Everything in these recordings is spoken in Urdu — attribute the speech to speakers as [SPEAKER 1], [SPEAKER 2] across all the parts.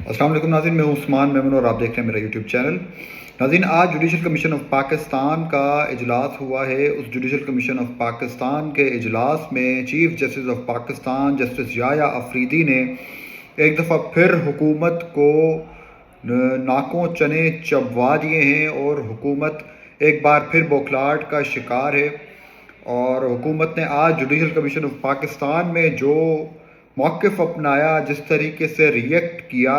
[SPEAKER 1] السلام علیکم ناظرین، میں ہوں عثمان میمن اور آپ دیکھ رہے ہیں میرا یوٹیوب چینل۔ ناظرین، آج جوڈیشل کمیشن آف پاکستان کا اجلاس ہوا ہے۔ اس جوڈیشل کمیشن آف پاکستان کے اجلاس میں chief justice of Pakistan justice Yahya Afridi نے ایک دفعہ پھر حکومت کو ناکوں چنے چبوا دیے ہیں اور حکومت ایک بار پھر بوکھلاہٹ کا شکار ہے۔ اور حکومت نے آج جوڈیشل کمیشن آف پاکستان میں جو موقف اپنایا، جس طریقے سے ریئیکٹ کیا،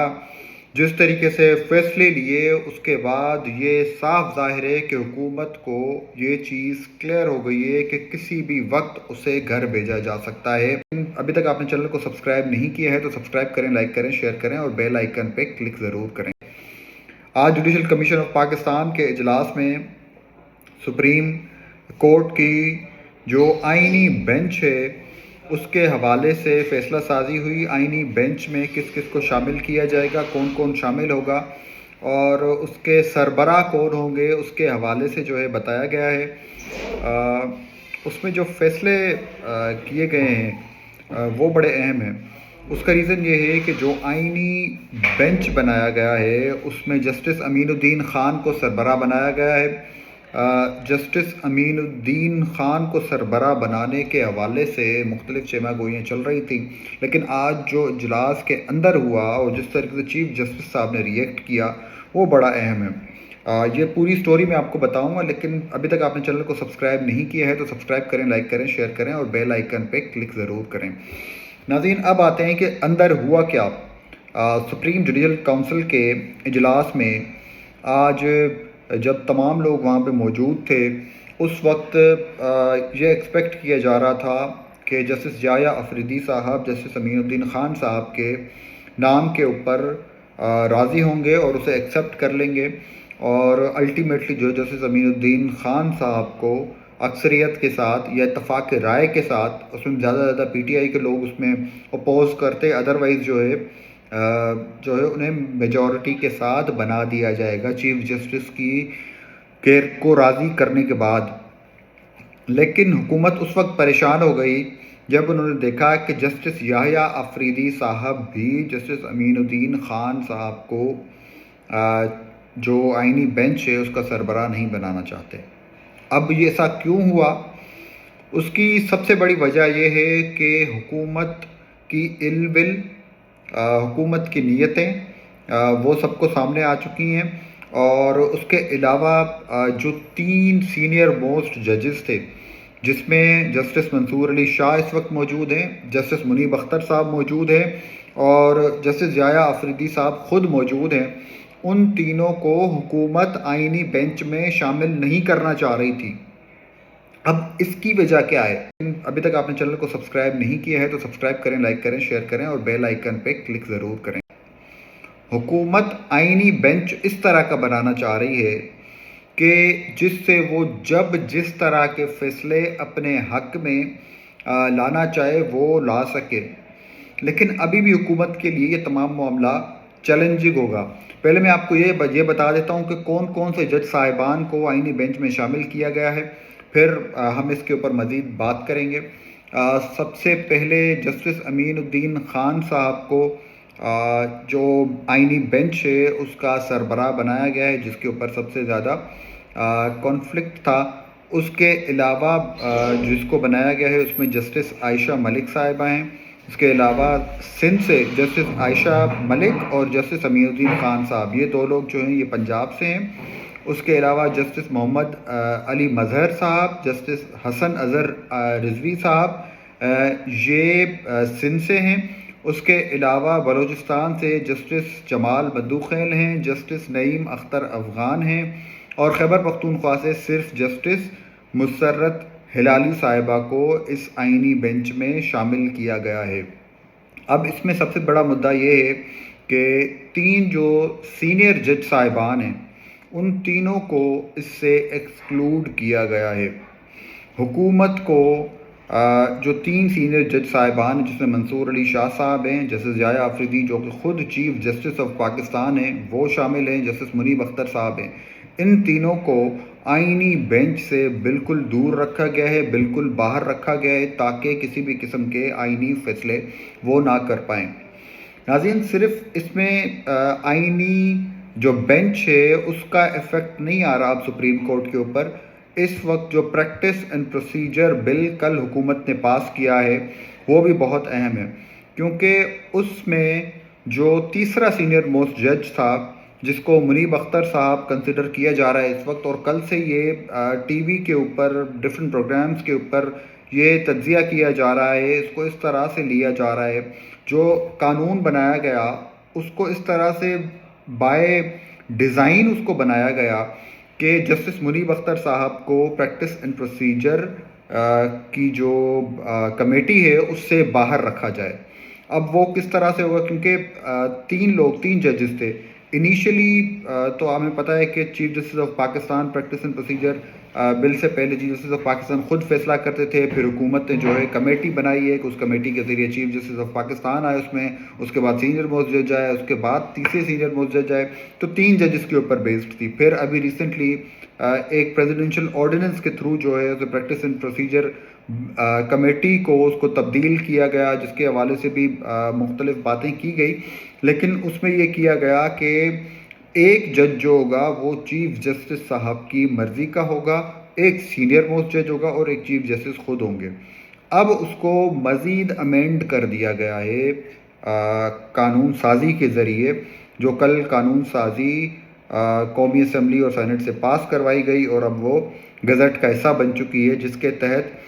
[SPEAKER 1] جس طریقے سے فیصلے لیے، اس کے بعد یہ صاف ظاہر ہے کہ حکومت کو یہ چیز کلیئر ہو گئی ہے کہ کسی بھی وقت اسے گھر بھیجا جا سکتا ہے۔ ابھی تک آپ نے چینل کو سبسکرائب نہیں کیا ہے تو سبسکرائب کریں، لائک کریں، شیئر کریں اور بیل آئیکن پہ کلک ضرور کریں۔ آج جوڈیشل کمیشن آف پاکستان کے اجلاس میں سپریم کورٹ کی جو آئینی بینچ ہے اس کے حوالے سے فیصلہ سازی ہوئی۔ آئینی بینچ میں کس کس کو شامل کیا جائے گا، کون کون شامل ہوگا اور اس کے سربراہ کون ہوں گے، اس کے حوالے سے جو ہے بتایا گیا ہے۔ اس میں جو فیصلے کیے گئے ہیں وہ بڑے اہم ہیں۔ اس کا ریزن یہ ہے کہ جو آئینی بینچ بنایا گیا ہے اس میں جسٹس امین الدین خان کو سربراہ بنایا گیا ہے۔ جسٹس امین الدین خان کو سربراہ بنانے کے حوالے سے مختلف شیمہ گوئیاں چل رہی تھیں، لیکن آج جو اجلاس کے اندر ہوا اور جس طریقے سے چیف جسٹس صاحب نے ریئیکٹ کیا وہ بڑا اہم ہے۔ یہ پوری سٹوری میں آپ کو بتاؤں گا، لیکن ابھی تک آپ نے چینل کو سبسکرائب نہیں کیا ہے تو سبسکرائب کریں، لائک کریں، شیئر کریں اور بیل آئیکن پہ کلک ضرور کریں۔ ناظرین، اب آتے ہیں کہ اندر ہوا کیا۔ سپریم جوڈیشل کونسل کے اجلاس میں آج جب تمام لوگ وہاں پہ موجود تھے اس وقت یہ ایکسپیکٹ کیا جا رہا تھا کہ جسٹس یحییٰ آفریدی صاحب جسٹس امین الدین خان صاحب کے نام کے اوپر راضی ہوں گے اور اسے ایکسیپٹ کر لیں گے، اور الٹیمیٹلی جو جسٹس امین الدین خان صاحب کو اکثریت کے ساتھ یا اتفاق رائے کے ساتھ، اس میں زیادہ پی ٹی آئی کے لوگ اس میں اپوز کرتے، ادروائز جو ہے انہیں میجورٹی کے ساتھ بنا دیا جائے گا چیف جسٹس کو راضی کرنے کے بعد۔ لیکن حکومت اس وقت پریشان ہو گئی جب انہوں نے دیکھا کہ جسٹس یحییٰ آفریدی صاحب بھی جسٹس امین الدین خان صاحب کو جو آئینی بینچ ہے اس کا سربراہ نہیں بنانا چاہتے۔ اب یہ ایسا کیوں ہوا؟ اس کی سب سے بڑی وجہ یہ ہے کہ حکومت کی اِل ول، حکومت کی نیتیں وہ سب کو سامنے آ چکی ہیں، اور اس کے علاوہ جو 3 سینئر موسٹ ججز تھے جس میں جسٹس منصور علی شاہ اس وقت موجود ہیں، جسٹس منیب اختر صاحب موجود ہیں اور جسٹس یحییٰ آفریدی صاحب خود موجود ہیں، ان تینوں کو حکومت آئینی بینچ میں شامل نہیں کرنا چاہ رہی تھی۔ اب اس کی وجہ کیا ہے؟ ابھی تک آپ نے چینل کو سبسکرائب نہیں کیا ہے تو سبسکرائب کریں، لائک کریں، شیئر کریں اور بیل آئیکن پہ کلک ضرور کریں۔ حکومت آئینی بینچ اس طرح کا بنانا چاہ رہی ہے کہ جس سے وہ جب جس طرح کے فیصلے اپنے حق میں لانا چاہے وہ لا سکے، لیکن ابھی بھی حکومت کے لیے یہ تمام معاملہ چیلنجنگ ہوگا۔ پہلے میں آپ کو یہ بتا دیتا ہوں کہ کون کون سے جج صاحبان کو آئینی بینچ میں شامل کیا گیا ہے، پھر ہم اس کے اوپر مزید بات کریں گے۔ سب سے پہلے جسٹس امین الدین خان صاحب کو جو آئینی بینچ ہے اس کا سربراہ بنایا گیا ہے، جس کے اوپر سب سے زیادہ کانفلکٹ تھا۔ اس کے علاوہ جس کو بنایا گیا ہے اس میں جسٹس عائشہ ملک صاحبہ ہیں۔ اس کے علاوہ سندھ سے جسٹس عائشہ ملک اور جسٹس امین الدین خان صاحب، یہ 2 لوگ جو ہیں یہ پنجاب سے ہیں۔ اس کے علاوہ جسٹس محمد علی مظہر صاحب، جسٹس حسن اظہر رضوی صاحب یہ سندھ سے ہیں۔ اس کے علاوہ بلوچستان سے جسٹس جمال بدوخیل ہیں، جسٹس نعیم اختر افغان ہیں، اور خیبر پختونخوا سے صرف جسٹس مسرت ہلالی صاحبہ کو اس آئینی بینچ میں شامل کیا گیا ہے۔ اب اس میں سب سے بڑا مدعا یہ ہے کہ 3 جو سینئر جج صاحبان ہیں ان تینوں کو اس سے ایکسکلوڈ کیا گیا ہے۔ حکومت کو جو 3 سینئر جج صاحبان ہیں جس میں منصور علی شاہ صاحب ہیں، جسٹس یحییٰ آفریدی جو کہ خود چیف جسٹس آف پاکستان ہیں وہ شامل ہیں، جسٹس منیب اختر صاحب ہیں، ان تینوں کو آئینی بینچ سے بالکل دور رکھا گیا ہے، بالکل باہر رکھا گیا ہے تاکہ کسی بھی قسم کے آئینی فیصلے وہ نہ کر پائیں۔ ناظرین صرف اس میں آئینی جو بینچ ہے اس کا ایفیکٹ نہیں آ رہا اب سپریم کورٹ کے اوپر. اس وقت جو پریکٹس اینڈ پروسیجر بل کل حکومت نے پاس کیا ہے وہ بھی بہت اہم ہے، کیونکہ اس میں جو تیسرا سینئر موسٹ جج تھا جس کو منیب اختر صاحب کنسیڈر کیا جا رہا ہے اس وقت، اور کل سے یہ ٹی وی کے اوپر ڈفرینٹ پروگرامز کے اوپر یہ تجزیہ کیا جا رہا ہے، اس کو اس طرح سے لیا جا رہا ہے، جو قانون بنایا گیا اس کو اس طرح سے بائی ڈیزائن اس کو بنایا گیا کہ جسٹس منیب اختر صاحب کو پریکٹس اینڈ پروسیجر کی جو کمیٹی ہے اس سے باہر رکھا جائے. اب وہ کس طرح سے ہوگا، کیونکہ تین ججز تھے انیشلی. تو ہمیں پتہ ہے کہ chief justice of Pakistan practice and procedure bill سے پہلے چیف جسٹس آف پاکستان خود فیصلہ کرتے تھے، پھر حکومت نے جو ہے کمیٹی بنائی ہے کہ اس کمیٹی کے ذریعے چیف جسٹس آف پاکستان آئے اس میں، اس کے بعد سینئر موسٹ جج آئے، اس کے بعد تیسرے سینئر موسٹ جج آئے، تو 3 ججز کے اوپر بیسڈ تھی. پھر ابھی ریسنٹلی ایک پریزیڈنشل آرڈیننس کے تھرو جو ہے پریکٹس اینڈ پروسیجر کمیٹی کو اس کو تبدیل کیا گیا، جس کے حوالے سے بھی مختلف باتیں کی گئی، لیکن اس میں یہ کیا گیا کہ ایک جج جو ہوگا وہ چیف جسٹس صاحب کی مرضی کا ہوگا، ایک سینئر موسٹ جج ہوگا اور ایک چیف جسٹس خود ہوں گے. اب اس کو مزید امینڈ کر دیا گیا ہے قانون سازی کے ذریعے، جو کل قانون سازی قومی اسمبلی اور سینٹ سے پاس کروائی گئی اور اب وہ گزٹ کا حصہ بن چکی ہے، جس کے تحت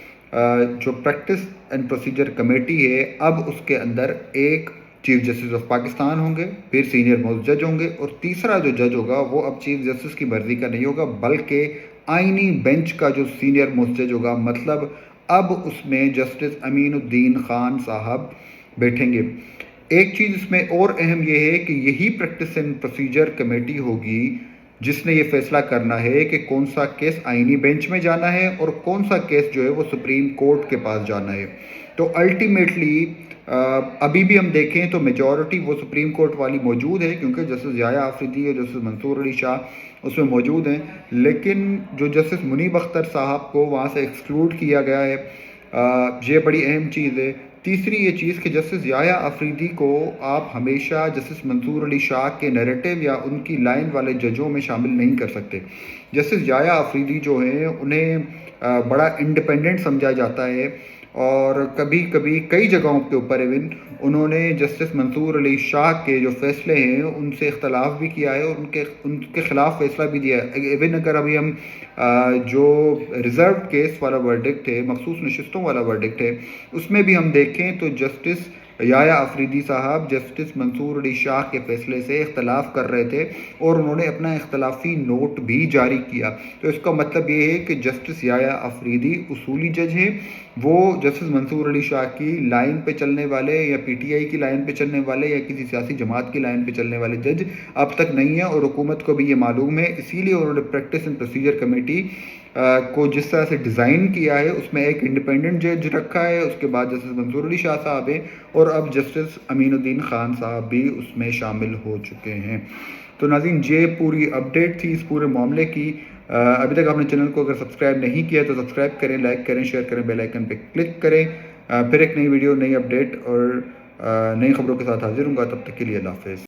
[SPEAKER 1] جو پریکٹس اینڈ پروسیجر کمیٹی ہے اب اس کے اندر ایک چیف جسٹس آف پاکستان ہوں گے، پھر سینئر موسٹ جج ہوں گے، اور تیسرا جو جج ہوگا وہ اب چیف جسٹس کی مرضی کا نہیں ہوگا بلکہ آئینی بینچ کا جو سینئر موسٹ جج ہوگا. مطلب اب اس میں جسٹس امین الدین خان صاحب بیٹھیں گے. ایک چیز اس میں اور اہم یہ ہے کہ یہی پریکٹس اینڈ پروسیجر کمیٹی ہوگی جس نے یہ فیصلہ کرنا ہے کہ کون سا کیس آئینی بینچ میں جانا ہے اور کون سا کیس جو ہے وہ سپریم کورٹ کے پاس جانا ہے. تو الٹیمیٹلی ابھی بھی ہم دیکھیں تو میجورٹی وہ سپریم کورٹ والی موجود ہے، کیونکہ جسٹس یحییٰ آفریدی اور جسٹس منصور علی شاہ اس میں موجود ہیں، لیکن جو جسٹس منیب اختر صاحب کو وہاں سے ایکسکلوڈ کیا گیا ہے. یہ بڑی اہم چیز ہے. تیسری یہ چیز کہ جسٹس یحییٰ آفریدی کو آپ ہمیشہ جسٹس منصور علی شاہ کے نیریٹو یا ان کی لائن والے ججوں میں شامل نہیں کر سکتے. جسٹس یحییٰ آفریدی جو ہیں انہیں بڑا انڈیپینڈنٹ سمجھا جاتا ہے، اور کبھی کبھی کئی جگہوں کے اوپر ایون انہوں نے جسٹس منصور علی شاہ کے جو فیصلے ہیں ان سے اختلاف بھی کیا ہے اور ان کے خلاف فیصلہ بھی دیا ہے. ایون اگر ابھی ہم جو ریزروڈ کیس والا ورڈکٹ ہے، مخصوص نشستوں والا ورڈکٹ ہے، اس میں بھی ہم دیکھیں تو جسٹس یحییٰ آفریدی صاحب جسٹس منصور علی شاہ کے فیصلے سے اختلاف کر رہے تھے اور انہوں نے اپنا اختلافی نوٹ بھی جاری کیا. تو اس کا مطلب یہ ہے کہ جسٹس یحییٰ آفریدی اصولی جج ہیں، وہ جسٹس منصور علی شاہ کی لائن پہ چلنے والے یا پی ٹی آئی کی لائن پہ چلنے والے یا کسی سیاسی جماعت کی لائن پہ چلنے والے جج اب تک نہیں ہیں، اور حکومت کو بھی یہ معلوم ہے. اسی لیے انہوں نے پریکٹس اینڈ پروسیجر کمیٹی کو جس طرح سے ڈیزائن کیا ہے اس میں ایک انڈیپینڈنٹ جج رکھا ہے، اس کے بعد جسٹس منصور علی شاہ صاحب ہیں، اور اب جسٹس امین الدین خان صاحب بھی اس میں شامل ہو چکے ہیں. تو ناظرین یہ پوری اپڈیٹ تھی اس پورے معاملے کی. ابھی تک آپ نے چینل کو اگر سبسکرائب نہیں کیا تو سبسکرائب کریں، لائک کریں، شیئر کریں، بیل آئیکن پہ کلک کریں. پھر ایک نئی ویڈیو، نئی اپڈیٹ اور نئی خبروں کے ساتھ حاضر ہوں گا. تب تک کے لیے اللہ حافظ.